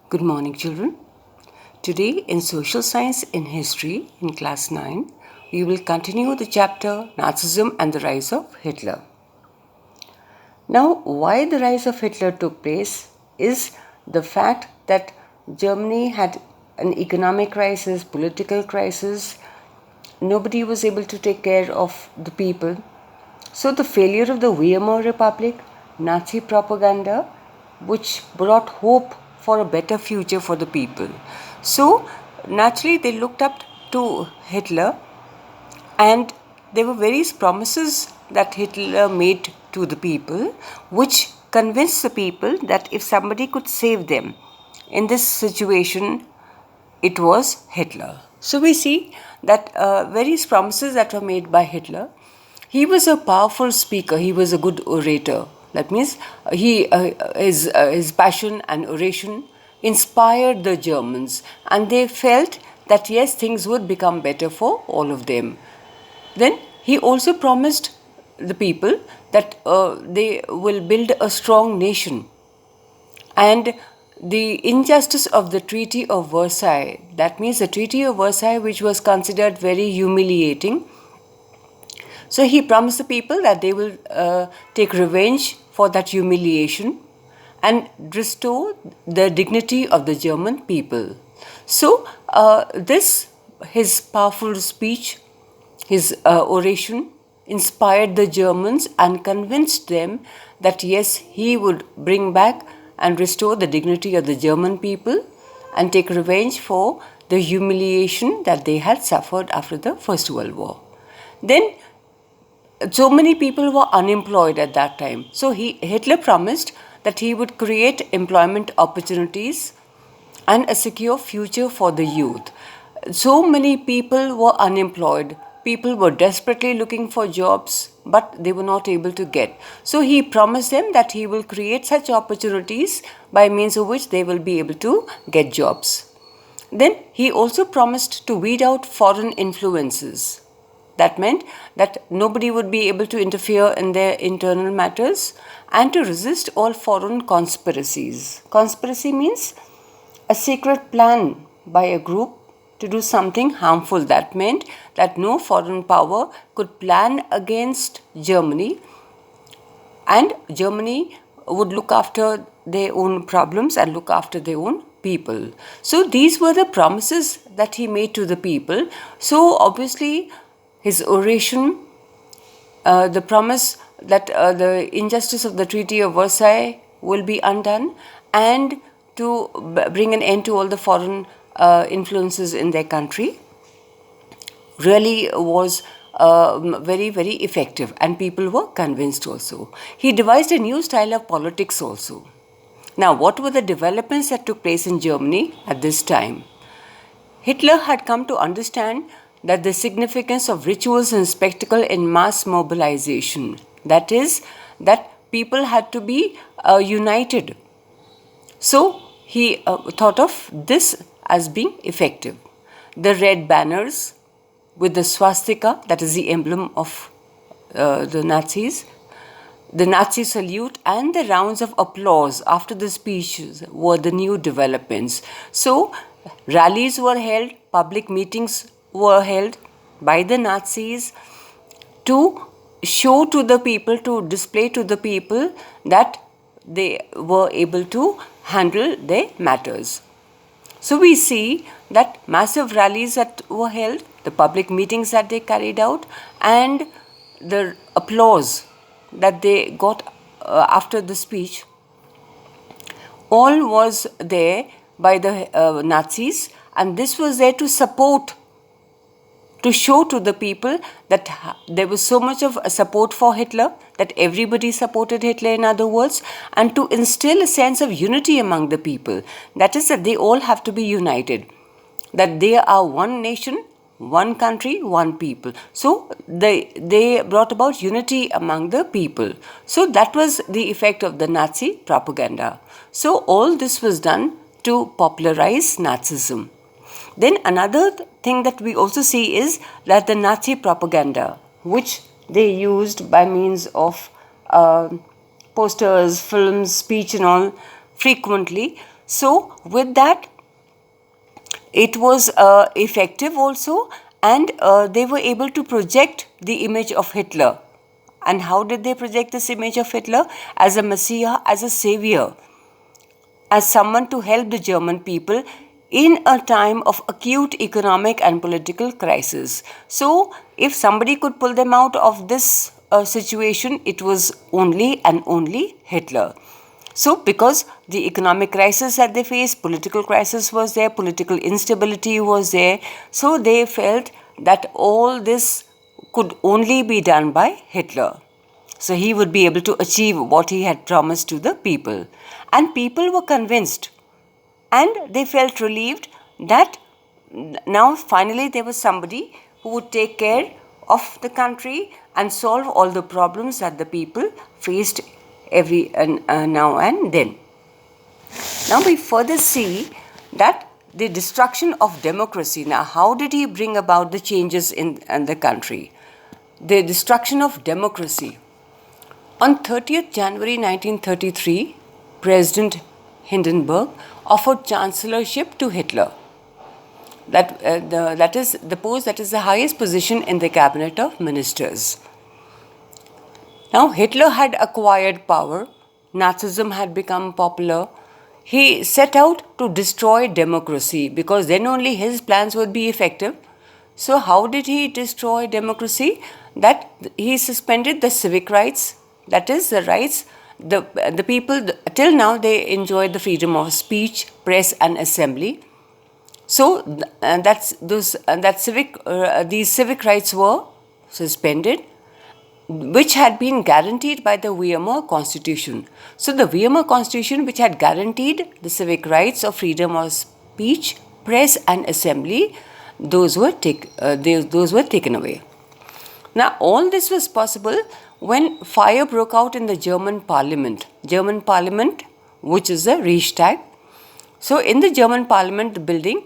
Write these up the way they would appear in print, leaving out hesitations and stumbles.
Good morning, children. Today in Social Science in History in class 9, we will continue the chapter Nazism and the Rise of Hitler. Now, why the rise of Hitler took place is the fact that Germany had an economic crisis, political crisis. Nobody was able to take care of the people. So the failure of the Weimar Republic, Nazi propaganda, which brought hope for a better future for the people. So naturally they looked up to Hitler, and there were various promises that Hitler made to the people, which convinced the people that if somebody could save them in this situation, it was Hitler. So we see that various promises that were made by Hitler. He was a powerful speaker. He was a good orator. That means his passion and oration inspired the Germans, and they felt that yes, things would become better for all of them. Then he also promised the people that they will build a strong nation. And the injustice of the Treaty of Versailles, that means the Treaty of Versailles, which was considered very humiliating. So he promised the people that they will take revenge for that humiliation and restore the dignity of the German people. So his powerful speech, his oration, inspired the Germans and convinced them that yes, he would bring back and restore the dignity of the German people and take revenge for the humiliation that they had suffered after the First World War. Then so many people were unemployed at that time. So Hitler promised that he would create employment opportunities and a secure future for the youth. So many people were unemployed. People were desperately looking for jobs, but they were not able to get. So he promised them that he will create such opportunities by means of which they will be able to get jobs. Then he also promised to weed out foreign influences. That meant that nobody would be able to interfere in their internal matters and to resist all foreign conspiracies. Conspiracy means a secret plan by a group to do something harmful. That meant that no foreign power could plan against Germany, and Germany would look after their own problems and look after their own people. So these were the promises that he made to the people. So obviously his oration, the promise that the injustice of the Treaty of Versailles will be undone, and to bring an end to all the foreign influences in their country, really was very, very effective, and people were convinced also. He devised a new style of politics also. Now, what were the developments that took place in Germany at this time? Hitler had come to understand that the significance of rituals and spectacle in mass mobilization, that is, that people had to be united. So he thought of this as being effective. The red banners with the swastika, that is the emblem of the Nazis, the Nazi salute and the rounds of applause after the speeches were the new developments. So rallies were held, public meetings were held by the Nazis to show to the people, to display to the people that they were able to handle their matters. So we see that massive rallies that were held, the public meetings that they carried out, and the applause that they got after the speech, all was there by the Nazis, and this was there to support, to show to the people that there was so much of support for Hitler, that everybody supported Hitler, in other words, and to instill a sense of unity among the people. That is, that they all have to be united, that they are one nation, one country, one people. So they brought about unity among the people. So that was the effect of the Nazi propaganda. So all this was done to popularize Nazism. Then another thing that we also see is that the Nazi propaganda, which they used by means of posters, films, speech and all frequently. So with that, it was effective also, and they were able to project the image of Hitler. And how did they project this image of Hitler? As a messiah, as a savior, as someone to help the German people in a time of acute economic and political crisis. So, if somebody could pull them out of this situation, it was only and only Hitler. So, because the economic crisis that they faced, political crisis was there, political instability was there, so they felt that all this could only be done by Hitler. So he would be able to achieve what he had promised to the people. And people were convinced, and they felt relieved that now finally there was somebody who would take care of the country and solve all the problems that the people faced every now and then. Now we further see that the destruction of democracy. Now, how did he bring about the changes in the country? The destruction of democracy. On 30th January 1933, President Hindenburg offered chancellorship to Hitler. That is the post that is the highest position in the cabinet of ministers. Now, Hitler had acquired power, Nazism had become popular. He set out to destroy democracy because then only his plans would be effective. So, how did he destroy democracy? That he suspended the civic rights, that is, the rights, the people, till now they enjoyed the freedom of speech, press, and assembly. So, these civic rights were suspended, which had been guaranteed by the Weimar Constitution. So the Weimar Constitution, which had guaranteed the civic rights of freedom of speech, press and assembly, those were taken away. Now all this was possible when fire broke out in the German Parliament, which is the Reichstag. So in the German Parliament building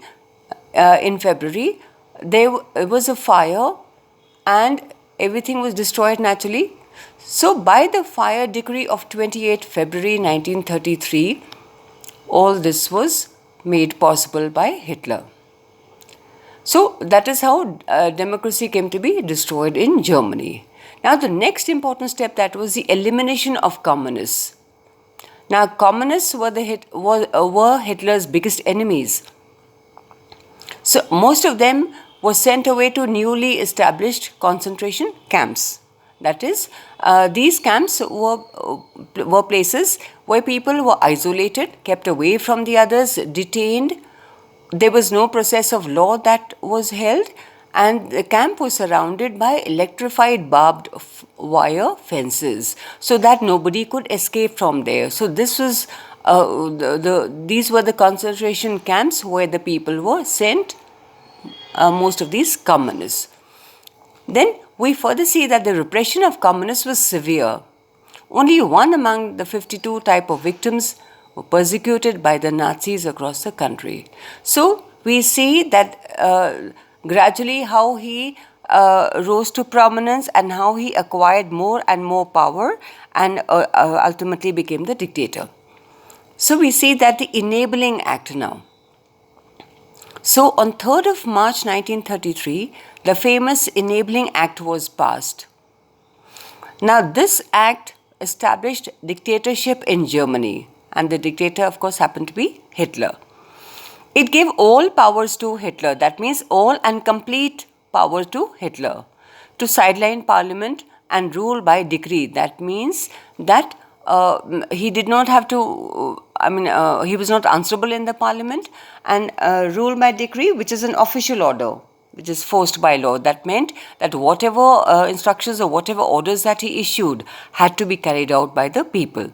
in February, there was a fire and everything was destroyed naturally. So, by the fire decree of 28 February 1933, all this was made possible by Hitler. So, that is how democracy came to be destroyed in Germany. Now, the next important step, that was the elimination of communists. Now, communists were Hitler's biggest enemies. So, most of them were sent away to newly established concentration camps. That is, these camps were places where people were isolated, kept away from the others, detained. There was no process of law that was held, and the camp was surrounded by electrified barbed wire fences so that nobody could escape from there. So this was these were the concentration camps where the people were sent. Most of these communists. Then we further see that the repression of communists was severe. Only one among the 52 type of victims were persecuted by the Nazis across the country. So we see that gradually how he rose to prominence and how he acquired more and more power and ultimately became the dictator. So we see that the Enabling Act now. So, on 3rd of March 1933, the famous Enabling Act was passed. Now, this act established dictatorship in Germany, and the dictator, of course, happened to be Hitler. It gave all powers to Hitler, that means all and complete power to Hitler, to sideline parliament and rule by decree. That means that he did not have to, he was not answerable in the parliament, and rule by decree, which is an official order, which is forced by law. That meant that whatever instructions or whatever orders that he issued had to be carried out by the people.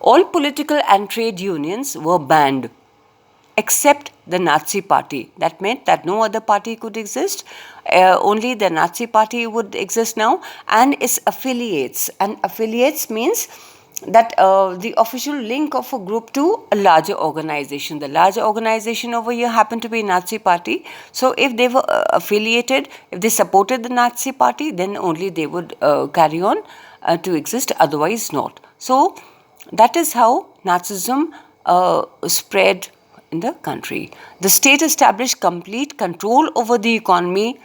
All political and trade unions were banned except the Nazi party. That meant that no other party could exist, only the Nazi party would exist now, and its affiliates. And affiliates means that the official link of a group to a larger organization. The larger organization over here happened to be Nazi party. So if they were affiliated, if they supported the Nazi party, then only they would carry on to exist, otherwise not. So that is how Nazism spread in the country. The state established complete control over the economy,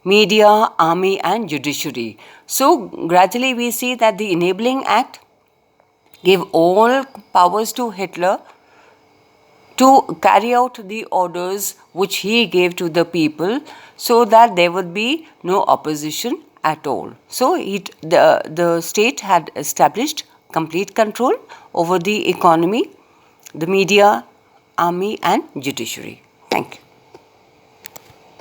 media, army, and judiciary. So gradually we see that the Enabling Act gave all powers to Hitler to carry out the orders which he gave to the people, so that there would be no opposition at all. So the state had established complete control over the economy, the media, army, and judiciary. Thank you.